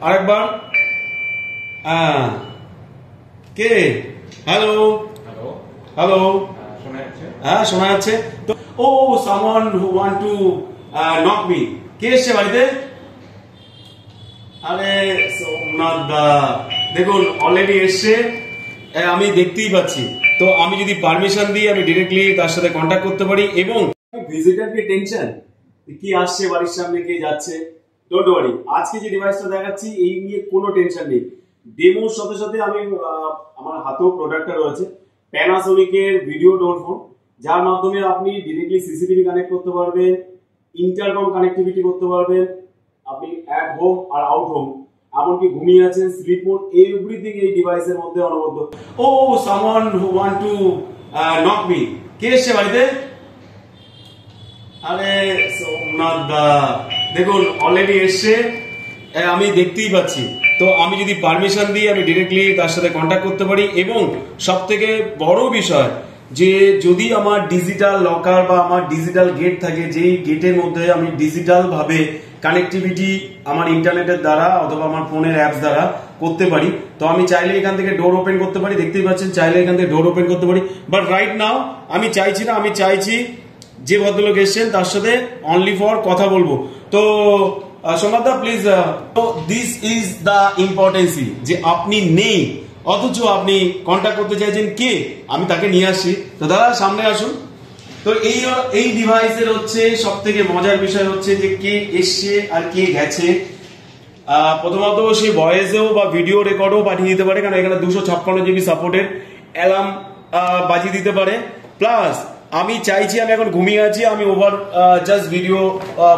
আরেকবার কে hello hello hello শোনা যাচ্ছে? হ্যাঁ শোনা যাচ্ছে তো। ও someone who want to knock me. কে এসছে বাড়িতে? আরে সোমনাথ দা দেখুন অলরেডি এসছে, আমি দেখতেই পাচ্ছি। তো আমি যদি পারমিশন দিই আমি ডিরেক্টলি তার সাথে কন্ট্যাক্ট করতে পারি এবং ভিজিটরকে টেনশন কি আসছে বাড়ির সামনে কে যাচ্ছে, ডোন্ট ওয়ারি। আজকে যে ডিভাইসটা দেখাচ্ছি এই নিয়ে কোনো টেনশন নেই। ডেমোর সাথে সাথে আমি আমার হাতেও প্রোডাক্টটা রয়েছে প্যানাসোনিকের ভিডিও ডোর ফোন, যার মাধ্যমে আপনি ডিরেক্টলি সিসিটিভি কানেক্ট করতে পারবেন, ইন্টারকম কানেক্টিভিটি করতে পারবেন, আপনি অ্যাট হোম আর আউট হোম, এমনকি ঘুমিয়ে আছেন স্লিপ মোড, এভরিথিং এই ডিভাইসের মধ্যে অনবদ্য। ও someone who want to knock me. কে এসছে বাড়িতে? আরে সোমনাথ দা দেখুন অলরেডি এসছে, আমি দেখতেই পাচ্ছি। তো আমি যদি পারমিশন দিই আমি ডিরেক্টলি তার সাথে কন্ট্যাক্ট করতে পারি এবং সব থেকে বড় বিষয় যে যদি আমার ডিজিটাল লকার বা আমার ডিজিটাল গেট থাকে, যেই গেটের মধ্যে আমি ডিজিটাল ভাবে কানেক্টিভিটি আমার ইন্টারনেটের দ্বারা অথবা আমার ফোনের অ্যাপস দ্বারা করতে পারি, তো আমি চাইলে এখান থেকে ডোর ওপেন করতে পারি। দেখতেই পাচ্ছেন চাইলে এখান থেকে ডোর ওপেন করতে পারি, বাট রাইট নাও আমি চাইছি না। আমি চাইছি যে ভদ্রলোক এসছেন তার সাথে অনলি ফর কথা বলবো। তো সোমনাথ দা please, this is the importancy যে আপনি নেই অথচ আপনি কন্ট্যাক্ট করতে চাইছেন কে, আমি তাকে নিয়ে আসছি। তো দাদা সামনে আসুন। তো এই ডিভাইসের হচ্ছে সব থেকে মজার বিষয় হচ্ছে যে কে এসছে আর কে গেছে। প্রথমত সে ভয়েসেও বা ভিডিও রেকর্ডও পাঠিয়ে দিতে পারে, কারণ এখানে 256 GB সাপোর্টের অ্যালার্ম বাজিয়ে দিতে পারে। প্লাস আমি চাইছি, আমি এখন ঘুমিয়ে আছি, আমি ওভার জাস্ট ভিডিও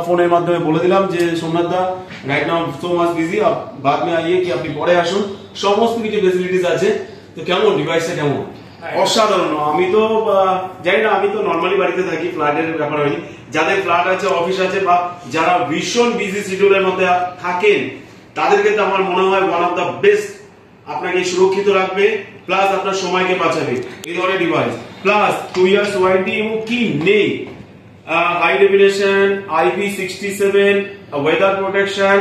ফোনের মাধ্যমে বলে দিলাম যে Somnath da right now so much busy, বাদ মে আইয়ে কি আপনি পরে আসুন, সমস্ত কিছু ফেসিলিটিস আছে। তো কেমন ডিভাইসটা কেমন? অসাধারণ। আমি তো জানি না, আমি তো নর্মালি বাড়িতে থাকি, ফ্ল্যাটের ব্যাপার হয়নি। যাদের ফ্ল্যাট আছে, অফিস আছে, বা যারা ভীষণ বিজি শিডিউলের মধ্যে থাকেন তাদের ক্ষেত্রে আমার মনে হয় ওয়ান অফ দ্য বেস্ট, আপনাকে সুরক্ষিত রাখবে প্লাস আপনার সময়কে বাঁচাবে এই ধরনের ডিভাইস। প্লাস 2 ইয়ার্স ওয়ারেন্টি এবং কি নেই, high definition, IP67, weather protection,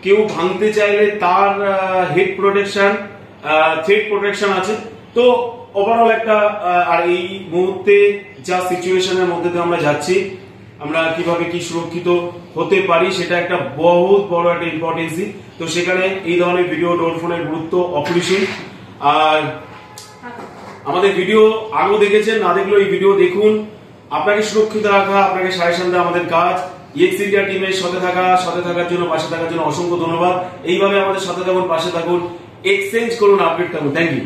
কেউ ভাঙতে চাইলে তার হিট প্রোটেকশন, থ্রেড প্রোটেকশন আছে। তো ওভারঅল একটা আর এই মুহূর্তে যা সিচুয়েশনের মধ্যে দিয়ে আমরা যাচ্ছি, আমরা কিভাবে কি সুরক্ষিত হতে পারি সেটা একটা বহুত বড় একটা ইম্পর্টেন্সি। তো সেখানে এই ধরনের ভিডিও ডোর ফোনের গুরুত্ব অপরিসীম। আর আমাদের ভিডিও আগেও দেখেছেন, না দেখলেও এই ভিডিও দেখুন। আপনাকে সুরক্ষিত রাখা, আপনাকে সাজেশন দেওয়া আমাদের কাজ। EX India টিমের সাথে থাকার জন্য, পাশে থাকার জন্য অসংখ্য ধন্যবাদ। এইভাবে আমাদের সাথে থাকুন, পাশে থাকুন, এক্সচেঞ্জ করুন, আপডেট থাকুন। Thank you.